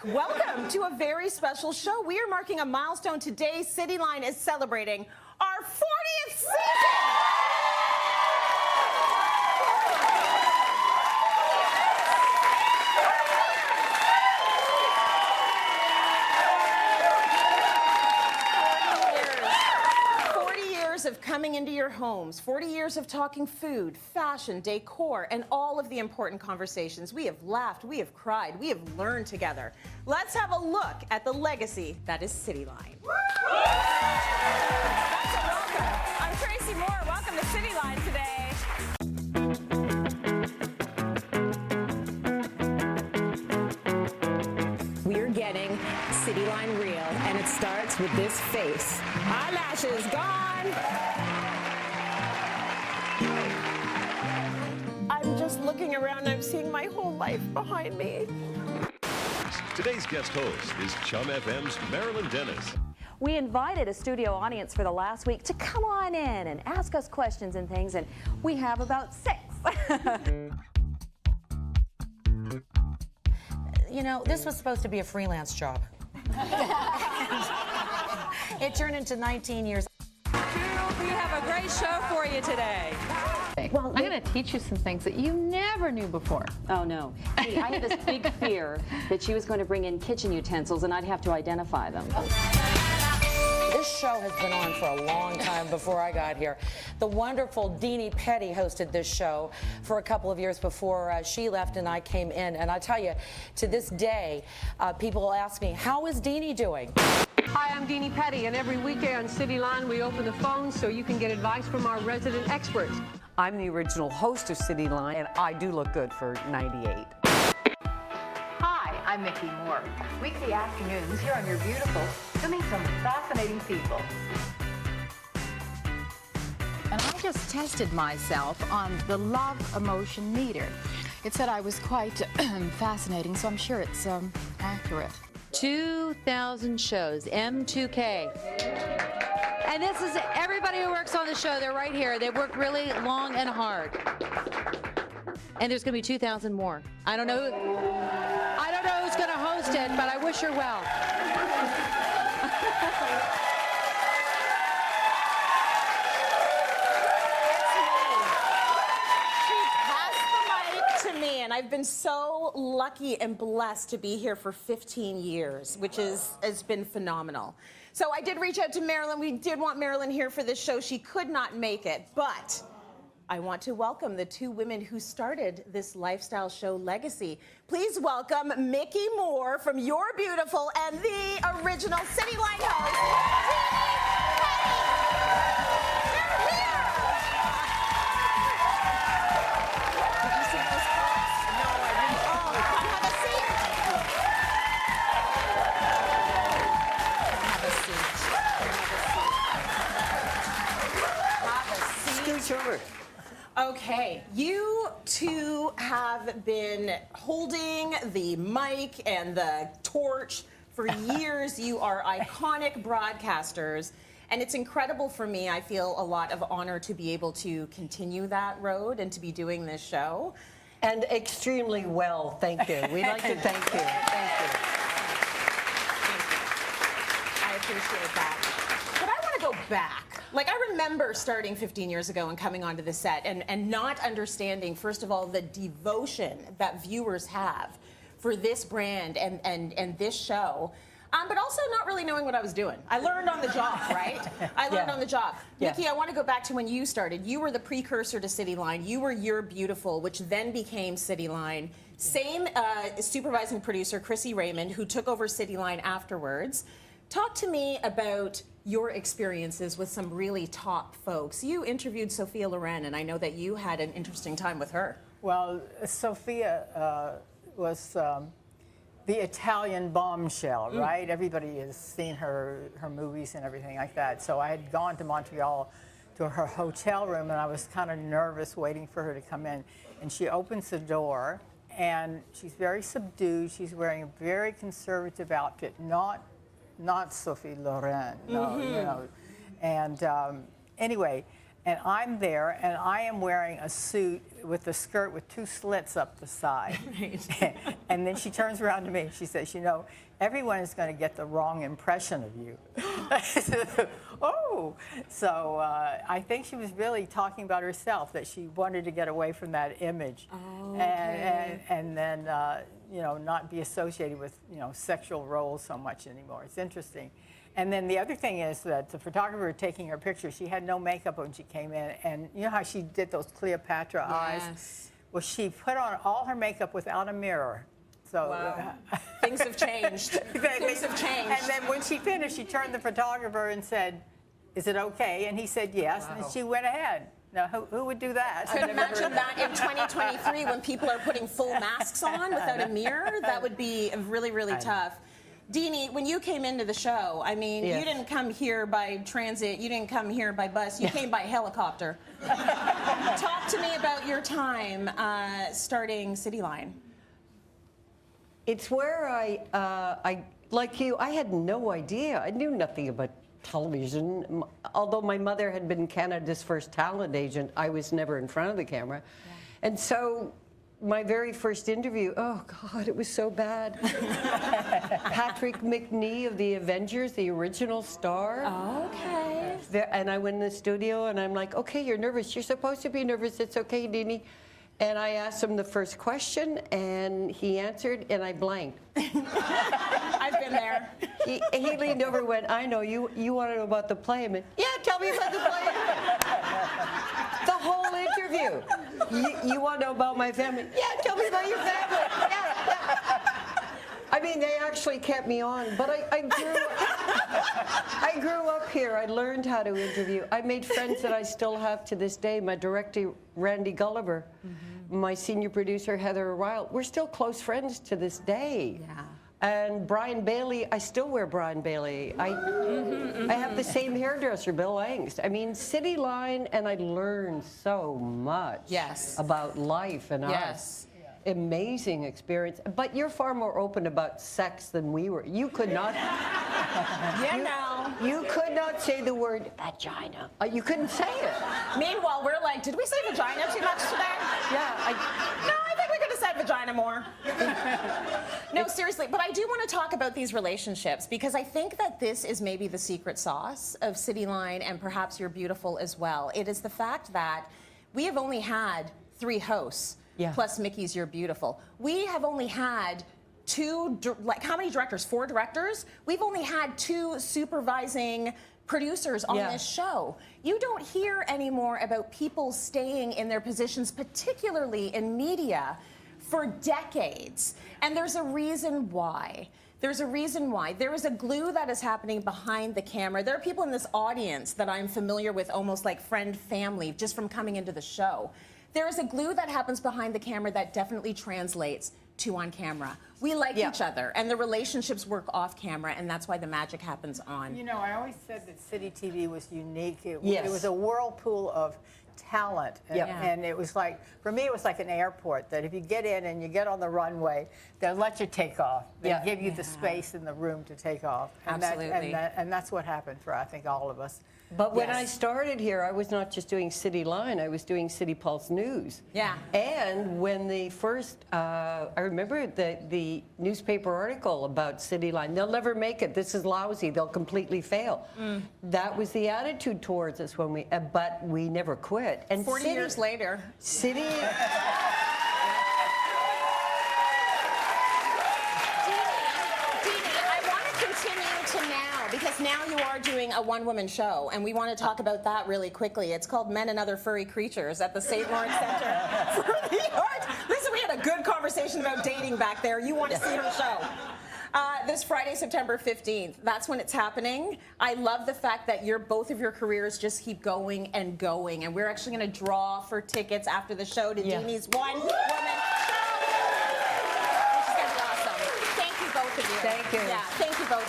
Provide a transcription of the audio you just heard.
Welcome to a very special show. We are marking a milestone today. Cityline is celebrating our 40th season. 40 years of coming into your homes, 40 years of talking food, fashion, decor, and all of the important conversations. We have laughed, we have cried, we have learned together. Let's have a look at the legacy that is Cityline. Welcome. I'm Tracy Moore. Welcome to Cityline today. We're getting Cityline real, and it starts with this face. Eyelashes gone. I'm just looking around, I'm seeing my whole life behind me. Today's guest host is Chum FM's Marilyn Dennis. We invited a studio audience for the last week to come on in and ask us questions and things, and we have about 6. You know, this was supposed to be a freelance job. It turned into 19 years. We have a great show for you today. Well, I'm going to teach you some things that you never knew before. Oh, no. See, I had this big fear that she was going to bring in kitchen utensils and I'd have to identify them. This show has been on for a long time before I got here. The wonderful Dini hosted this show for a couple of years before she left and I came in. And I tell you, to this day, people will ask me, how is Dini doing? Hi, I'm Dini Petty, and every weekday on Cityline, we open the phones so you can get advice from our resident experts. I'm the original host of Cityline, and I do look good for 98. Hi, I'm Micki Moore. Weekday afternoons here on Your Beautiful to meet some fascinating people. And I just tested myself on the love emotion meter. It said I was quite fascinating, so I'm sure it's accurate. 2,000 shows, M2K. And this is everybody who works on the show. They're right here. They work really long and hard. And there's going to be 2,000 more. I don't know who's going to host it, but I wish her well. And I've been so lucky and blessed to be here for 15 years, which has been phenomenal. So I did reach out to Marilyn. We did want Marilyn here for this show. She could not make it, but I want to welcome the 2 women who started this lifestyle show legacy. Please welcome Micki Moore from Your Beautiful and the original Cityline host, Okay, you 2 have been holding the mic and the torch for years. You are iconic broadcasters, and it's incredible for me. I feel a lot of honor to be able to continue that road and to be doing this show. And extremely well, thank you. We'd like to thank you. Thank you. I appreciate that. But I want to go back. Like, I remember starting 15 years ago and coming onto the set and not understanding, first of all, the devotion that viewers have for this brand and this show, but also not really knowing what I was doing. I learned on the job, right? I learned on the job. Yeah. Micki, I want to go back to when you started. You were the precursor to Cityline. You were You're Beautiful, which then became Cityline. Same supervising producer, Chrissy Raymond, who took over Cityline afterwards. Talk to me about your experiences with some really top folks. You interviewed Sophia Loren, and I know that you had an interesting time with her. Well, Sophia was the Italian bombshell, right? Everybody has seen her movies and everything like that. So I had gone to Montreal to her hotel room, and I was kind of nervous waiting for her to come in. And she opens the door, and she's very subdued. She's wearing a very conservative outfit, not Sophie Loren, no, you know. And anyway, and I'm there, and I am wearing a suit with a skirt with 2 slits up the side. Right. And then she turns around to me and she says, you know, everyone is going to get the wrong impression of you. Oh! So I think she was really talking about herself, that she wanted to get away from that image. Oh, okay. And then, you know, not be associated with, you know, sexual roles so much anymore. It's interesting. And then the other thing is that the photographer taking her picture, she had no makeup when she came in. And you know how she did those Cleopatra eyes? Well, she put on all her makeup without a mirror. So wow. Things have changed. Things have changed. And then when she finished, she turned to the photographer and said, is it okay? And he said yes, wow. And she went ahead. Now, who would do that? I could imagine that in 2023 when people are putting full masks on without a mirror. That would be really, really tough. Dini, when you came into the show, I mean, yes. You didn't come here by transit, you didn't come here by bus, you came by helicopter. Talk to me about your time starting Cityline. It's where I, like you, I had no idea. I knew nothing about television. Although my mother had been Canada's first talent agent, I was never in front of the camera. Yeah. And so my very first interview, oh God, it was so bad. Patrick McNee of the Avengers, the original star. Oh, okay. And I went in the studio and I'm like, okay, you're nervous. You're supposed to be nervous. It's okay, Dini. And I asked him the first question, and he answered, and I blanked. I've been there. He leaned over and went, I know, you want to know about the play? I mean, yeah, tell me about the play. The whole interview. You want to know about my family? Yeah, tell me about your family. Yeah. I mean, they actually kept me on, but I grew up here. I learned how to interview. I made friends that I still have to this day. My director, Randy Gulliver, my senior producer, Heather Ryle. We're still close friends to this day. Yeah. And Brian Bailey, I still wear Brian Bailey. I have the same hairdresser, Bill Angst. I mean, Cityline, and I learned so much about life and art. Amazing experience, but you're far more open about sex than we were. You could not. You could not say the word vagina. You couldn't say it. Meanwhile, we're like, did we say vagina too much today? Yeah. No, I think we could have said vagina more. No, seriously, but I do want to talk about these relationships because I think that this is maybe the secret sauce of Cityline, and perhaps You're Beautiful as well. It is the fact that we have only had 3 hosts. Yeah. Plus Micki's You're Beautiful. We have only had 2, like how many directors? 4 directors? We've only had 2 supervising producers on this show. You don't hear anymore about people staying in their positions, particularly in media, for decades. And there's a reason why. There's a reason why. There is a glue that is happening behind the camera. There are people in this audience that I'm familiar with, almost like friend, family, just from coming into the show. There is a glue that happens behind the camera that definitely translates to on camera. We like each other, and the relationships work off camera, and that's why the magic happens on. You know, I always said that City TV was unique. It was a whirlpool of talent, and it was like, for me, it was like an airport, that if you get in and you get on the runway, they'll let you take off. They give you the space in the room to take off. And absolutely. And that's what happened for, I think, all of us. But when I started here, I was not just doing Cityline, I was doing City Pulse News. Yeah. And when the first, I remember the newspaper article about Cityline, they'll never make it, this is lousy, they'll completely fail. That was the attitude towards us when we, but we never quit. And 40 years later. City... Because now you are doing a one-woman show, and we want to talk about that really quickly. It's called Men and Other Furry Creatures at the St. Lawrence Center for the Arts. Listen, we had a good conversation about dating back there. You want to see her show. This Friday, September 15th. That's when it's happening. I love the fact that both of your careers just keep going and going, and we're actually going to draw for tickets after the show to Dini's one-woman show. Which is going to be awesome. Thank you, both of you. Thank you. Yeah, thank you both of you.